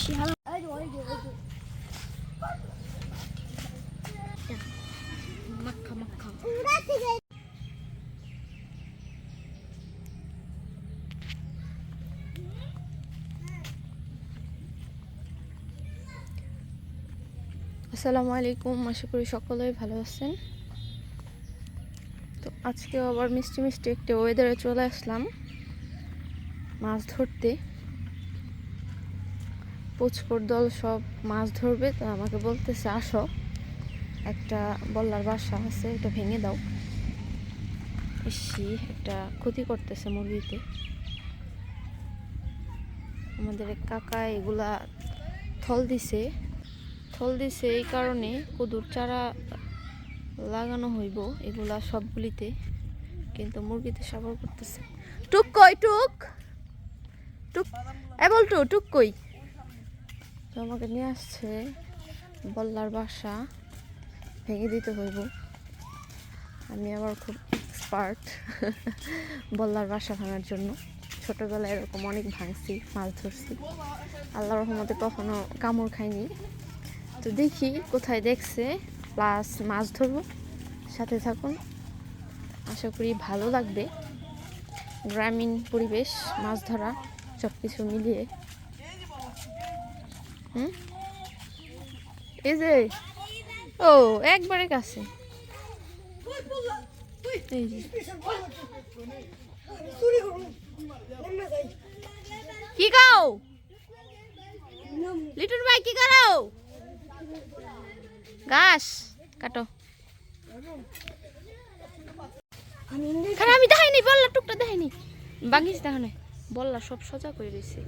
মাখা মাখা। আসসালামু আলাইকুম, আশা করি সকলেই ভালো আছেন। তো আজকে আবার মিষ্টি মিষ্টি একটা ওয়েদারে চলে আসলাম মাছ ধরতে। পুচকর দল সব মাছ ধরবে, তো আমাকে বলতেছে আসো, একটা বল্লার বাসা আছে, এটা ভেঙে দাও। ইসি, একটা ক্ষতি করতেছে মুরগিতে। আমাদের এক কাকা এগুলা থল দিছে এই কারণে কদুর চারা লাগানো হইব এগুলা সবগুলিতে, কিন্তু মুরগিতে সাবর করতেছে। টুক কই, টুক টুক, বলটু টুক কই। তো আমাকে নিয়ে আসছে বল্লার বাসা, ভেঙে দিতে হইব। আমি আবার খুব এক্সপার্ট বল্লার বাসা ভাঙার জন্য। ছোটবেলায় এরকম অনেক ভাঙছি, মাছ ধরছি, আল্লাহর রহমতে কখনো কামড় খাইনি। তো দেখি কোথায় দেখছে, প্লাস মাছ ধরবো, সাথে থাকুন, আশা করি ভালো লাগবে। গ্রামীণ পরিবেশ, মাছ ধরা, সব কিছু মিলিয়ে। এই যে ও একবারে কাছে, কি খাও লিটন ভাই, কি করো? ঘাস কাটো। আমি দেখাইনি বললা, টুকটা দেখাইনি, বাঙ্গিস দেখানে বললা, সব সোজা করে দিয়েছে।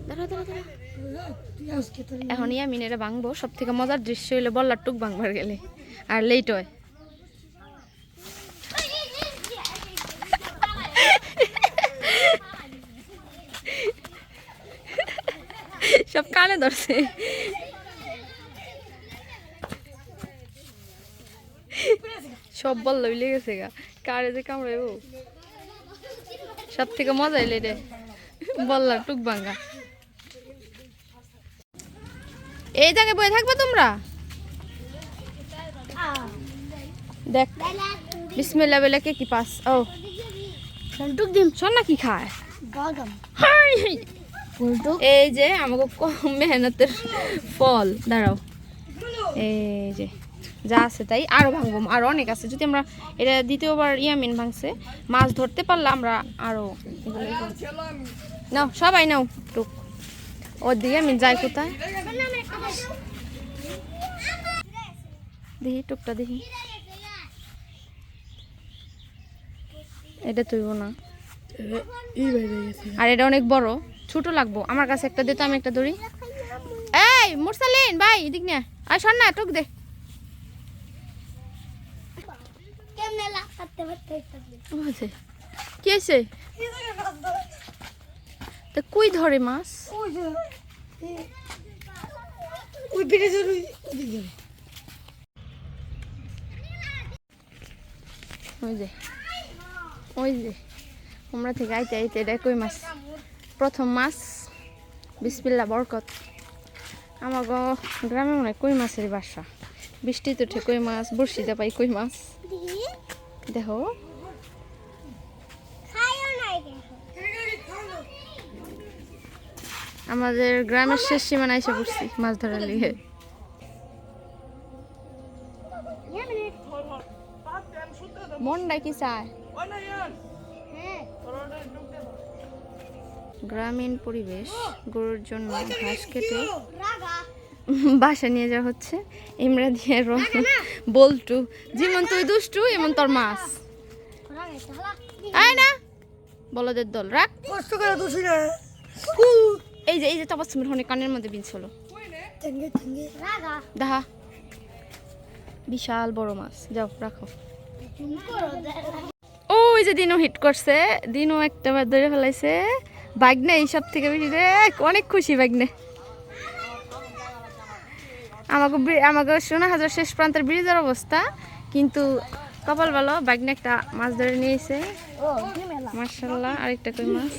দাঁড়া দাঁড়া দাঁড়া, এখন ইয়ামিন এটা ভাঙবো। সব থেকে মজার দৃশ্য হইলে বললার টুক ভাঙবার গেলে আর লেট হয়। সব কানে ধরছে। সব বললো লেগেছে গা, কারে যে কামড়াইব। সব থেকে মজা এলে রে বললার টুক ভাঙ্গা। এই জায়গায় বয়ে থাকবে তোমরা? দেখ বিসমিল্লাহ বলে কে কি পাস। ও টুক ডিম শোন না কি খায়। এই যে আমাকে কম মেহনতের ফল। দাঁড়াও, এই যে যা আছে তাই, আরো ভাঙবো, আরো অনেক আছে। যদি আমরা এটা দ্বিতীয়বার ইয়ামিন ভাঙছে, মাছ ধরতে পারলে আমরা আরো নাও, সবাই নাও টুক। ওর দিকে আমি যাই কোথায় দেখি, টুকটা দেখি। এটা তুইব না, আর এটা অনেক বড়, ছোট লাগবো আমার কাছে। একটা দে তো, আমি একটা ধরি। এই মুরসালিন ভাই, এদিক নিয়ে আয়, শোন না, টুক দে। কি আছে তা, কই ধরে মাছ? ওই যে তোমরা থেকে আইতে আইতে, এটা কই মাছ, প্রথম মাছ। বিসমিল্লাহ বরকত। আমার গ্রামে মনে হয় কই মাছের বাসা। বৃষ্টিতে উঠে কই মাছ, বর্ষিতে পাই কই মাছ। দেখো আমাদের গ্রামের শেষ সীমানায় এসে পড়ছি মাছ ধরার লিগে। মনটা কি চায়? গ্রামীণ পরিবেশ, গরুর জন্য ঘাস কেটে বাসা নিয়ে যাওয়া হচ্ছে। ইমরা দিয়ে বল্টু, যেমন তুই দুষ্টু এমন তোর মাছ। আয় না বলদের দল, রাখ। এই যে তবাসুমের হনে কানের মধ্যে বিঞ্চ হলো, দেখা বিশাল বড় মাছ। যাও রাখো। ওই যে দিনও হিট করছে, দিনও একটা বার ধরে ফেলাইছে। বাগনে এই সব থেকে বেশি অনেক খুশি বাগনে। আমাকে সোনাহাজার শেষ প্রান্তের ব্রিজের অবস্থা, কিন্তু কপাল ভালো, বাগনে একটা মাছ ধরে নিয়েছে মাশাআল্লাহ। আরেকটা কই মাছ,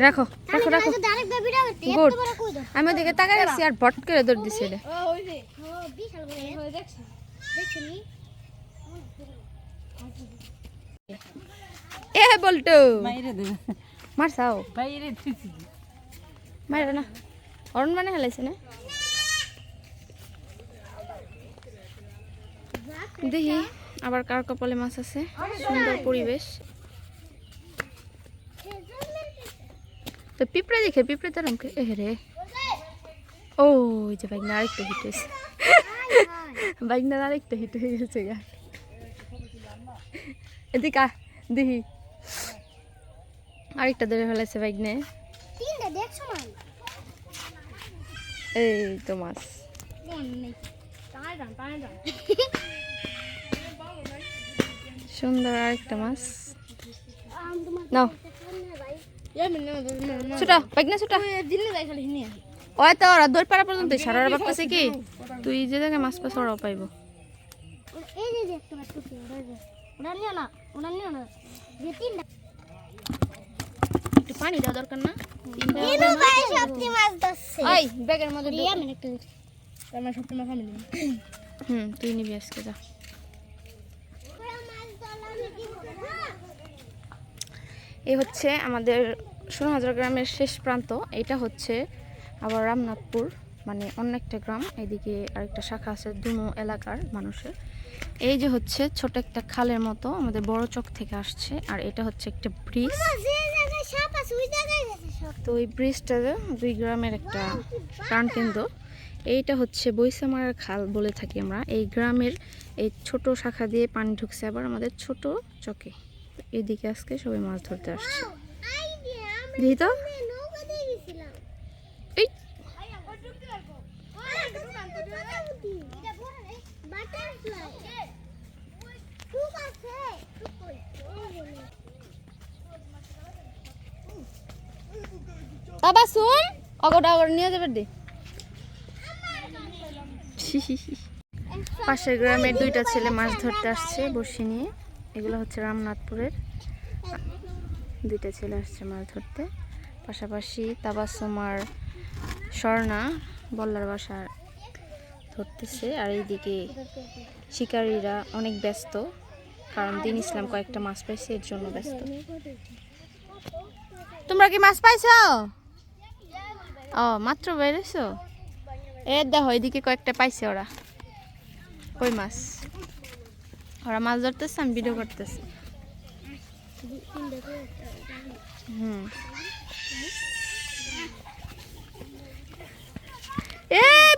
রাখো রাখো রাখো গুড আমি ওদিকে তাকাই রাখছি আর ভট করে দৌড় দিছি এটা এ বলতো মারছাও মারে না অরণ মানে হেলাইছে না দেখি আবার কার কপালে মাছ আছে সুন্দর পরিবেশ তো পিঁপড়ে দেখে পিঁপড়ে তো রমকে এ রে ও ওই যে বাইক না আরেকটা হিট হয়েছে বাইক না আরেকটা হিট হয়ে গেছে গা এদিকে দেখি আরেকটা ধরে ফেলেছে বাইক নে এই তো মাছ সুন্দর আরেকটা মাছ নাও ছোটা বাইক না ছোটা ওই তো ওরা দৌড় পাড়া পর্যন্ত সারা ভাবতেছে কি তুই যে জায়গায় মাছ পাস ওরাও পাইব একটু পানি দেওয়া দরকার না ব্যাগের মধ্যে তুই নিবি আজকে যা এই হচ্ছে আমাদের ১৬,০০০ গ্রামের শেষ প্রান্ত এটা হচ্ছে আবার রামনাথপুর মানে অন্য একটা গ্রাম এদিকে আরেকটা শাখা আছে দুনো এলাকার মানুষের এই যে হচ্ছে ছোট একটা খালের মতো আমাদের বড় চক থেকে আসছে আর এটা হচ্ছে একটা ব্রিজ তো ওই ব্রিজটা দুই গ্রামের একটা প্রাণকেন্দ্র এইটা হচ্ছে বৈশামারার খাল বলে থাকি আমরা এই গ্রামের এই ছোট শাখা দিয়ে পানি ঢুকছে আবার আমাদের ছোট চকে এদিকে আজকে সবাই মাছ ধরতে আসছে দেখি তো বাবা শুন অগটা নিয়ে যাবে দে পাশের গ্রামের দুইটা ছেলে মাছ ধরতে আসছে বড়শি নিয়ে এগুলো হচ্ছে রামনাথপুরের দুইটা ছেলে আসছে মাছ ধরতে পাশাপাশি তাবাসুমার স্বর্ণা বল্লার বাসা ধরতেছে আর এইদিকে শিকারীরা অনেক ব্যস্ত কারণ দিন ইসলাম কয়েকটা মাছ পাইছে এর জন্য ব্যস্ত তোমরা কি মাছ পাইছো ও মাত্র বেরিয়েছো দেখো এদিকে কয়েকটা পাইছে ওরা কই মাছ ওরা মাছ ধরতেছে আমি ভিডিও করতেছি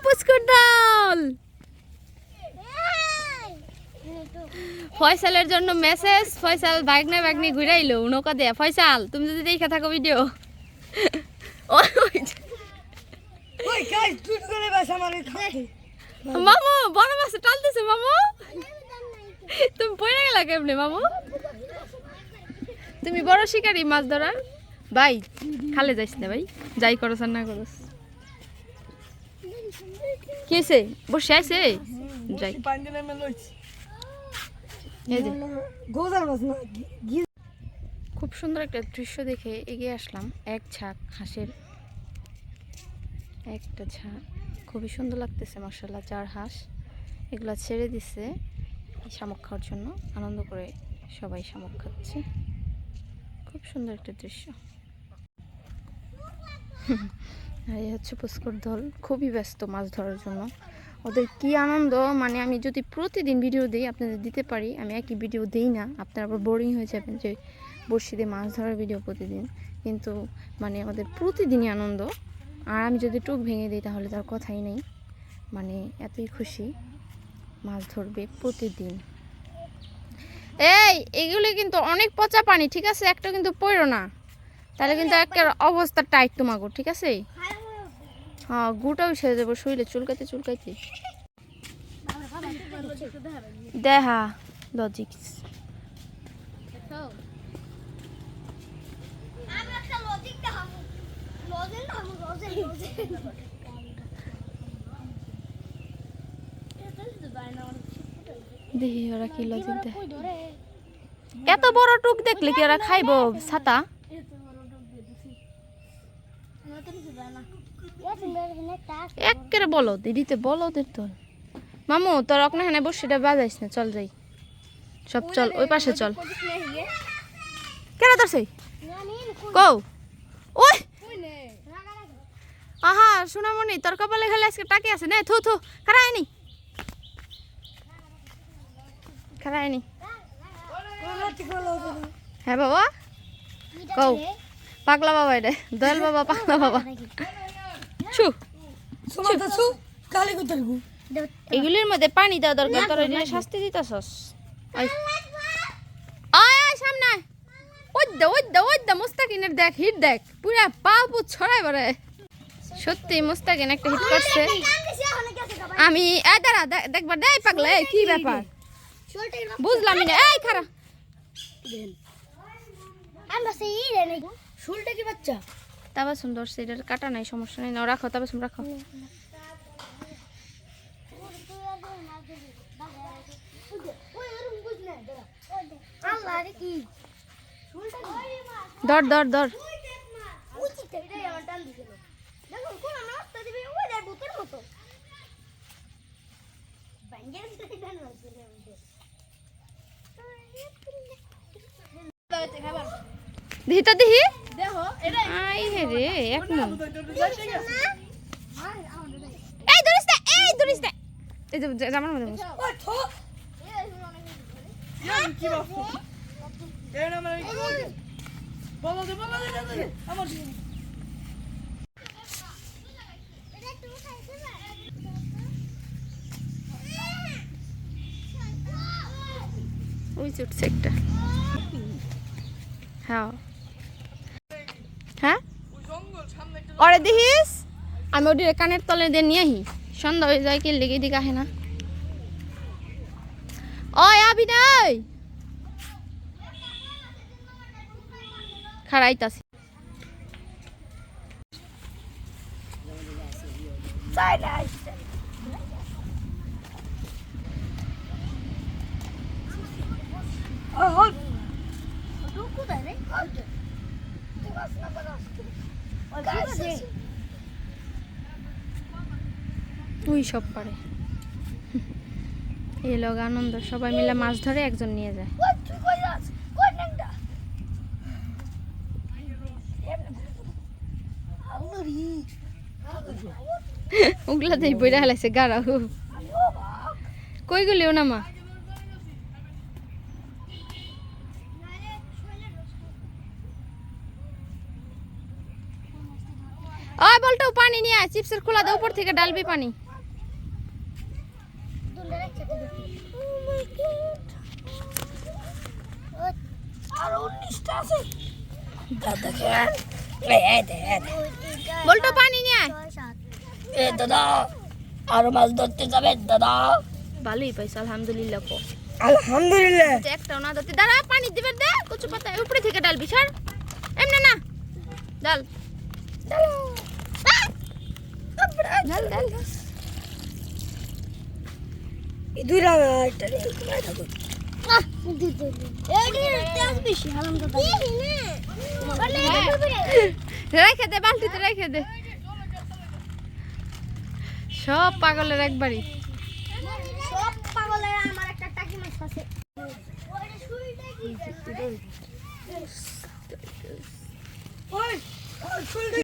পুষ্কর দল ফয়সালের জন্য মেসেজ ফয়সাল বাইগনা বাইগনি ঘুরাইলো নৌকা দেয়া ফয়সাল তুমি যদি দেখে থাকো ভিডিও মামু বড় মাছ টালতেছে মামু তুমি পড়ে গেলা কেমনে মামু তুমি বড় শিকারী মাছ ধরার ভাই খালে যাইস না ভাই যাই করস আর না করস কি হয়েছে বসে আইছে যাই খুব সুন্দর একটা দৃশ্য দেখে এগিয়ে আসলাম এক ঝাঁক হাঁসের একটা ঝাঁক খুবই সুন্দর লাগতেছে মাশাআল্লাহ 4 হাঁস এগুলা ছেড়ে দিছে শামুক খাওয়ার জন্য আনন্দ করে সবাই শামুক খাচ্ছে খুব সুন্দর একটা দৃশ্য আর এই হচ্ছে পুষ্কর দল খুবই ব্যস্ত মাছ ধরার জন্য ওদের কি আনন্দ মানে আমি যদি প্রতিদিন ভিডিও দিই আপনাদের দিতে পারি আমি একই ভিডিও দিই না আপনারা আবার বোরিং হয়ে যাবেন যে বড়শি দিয়ে মাছ ধরার ভিডিও প্রতিদিন কিন্তু মানে ওদের প্রতিদিনই আনন্দ আর আমি যদি টুক ভেঙে দিই তাহলে তার কথাই নেই মানে এতই খুশি মাছ ধরবে প্রতিদিন এগুলো কিন্তু অনেক পচা পানি ঠিক আছে একটা কিন্তু পড়ো না তাহলে কিন্তু একটা অবস্থা টাইট তোমাকে ঠিক আছে হ্যাঁ গুটাও সেরে যাবো শরীরে চুলকাইতে চুলকাইতে দেখা লজিক্স দেখি ওরা কি লজিক দেয় এত বড় টুক দেখলে কি ওরা খাইবো ছাতা? একেবারে বলো দিদিতে বলো তো মামু তোর ওখানে হ্যাঁ বসিটা বাজাইস না, চল যাই সব, চল ওই পাশে চল। কেন ধরছে কও ওই আহা সোনামণি তোর কপালে খেলে আজকে টাকি আছে নে, থু থু খারায়নি খারায়নি। হ্যাঁ বাবা কও পাগলা বাবা, এটা দয়াল বাবা পাগলা বাবা। ছু এগুলির মধ্যে পানি দেওয়া দরকার, তোর এটা শাস্তি দিতেছস। সামনে ওই দা মুস্তাকিনের দেখ হিট দেখ, পুরা পা পুত ছড়াই বারে। সত্যি মুস্তাকিন একটা হিট করছে। আমি দাঁড়া দেখবার দেয় পাগলা, কি ব্যাপার বুঝলাম না। এই খারা তাবা সুন্দর সেটার কাটা নাই, সমস্যা নেই, নাও রাখো তাবা সুন্দর রাখো। ধর ধর ধর দিহি তো দিহি আই হে রে এক মন। এই ধরিস না, এই ধরিস না, এই যে জামার মধ্যে ওই উঠছে একটা। হ্যাঁ হ্যাঁ ওরে দেখিস, আমি ওটি কানের তলে দিয়ে নিয়ে আহি, সন্ধ্যা হয়ে যায় কি লেগে দিকে আহে না। ওই আবি নাই খাড়াইতাছি। ওই সব পারে এই লোক আনন্দ, সবাই মিলে মাছ ধরে একজন নিয়ে যায়। ওগুলাতেই বইরা হেলাইছে গাড়া। কই গেলিও না মা? ওই বলটাও পানি নিয়ে আয়, চিপসের খোলা দে, উপর থেকে ডালবি পানি। বলটো পানি নিয়ে আয়। এ দাদা আরো মাছ ধরতে যাবে দাদা? ভালোই পাইছ আলহামদুলিল্লাহ কো। আলহামদুলিল্লাহ। একটাও না ধরতে, দাঁড়া পানি দিবে দে, কচু পাতা উপরে থেকে ডালবি, ছাড় এমনি না ডাল ডাল ডাল। ইদুরা একটা ঘুমাই থাকো। রেখে দে বালতিতে, রেখে দে, সব পাগলের একবারই। সব পাগলের আমার একটা টাকি মাছ আছে।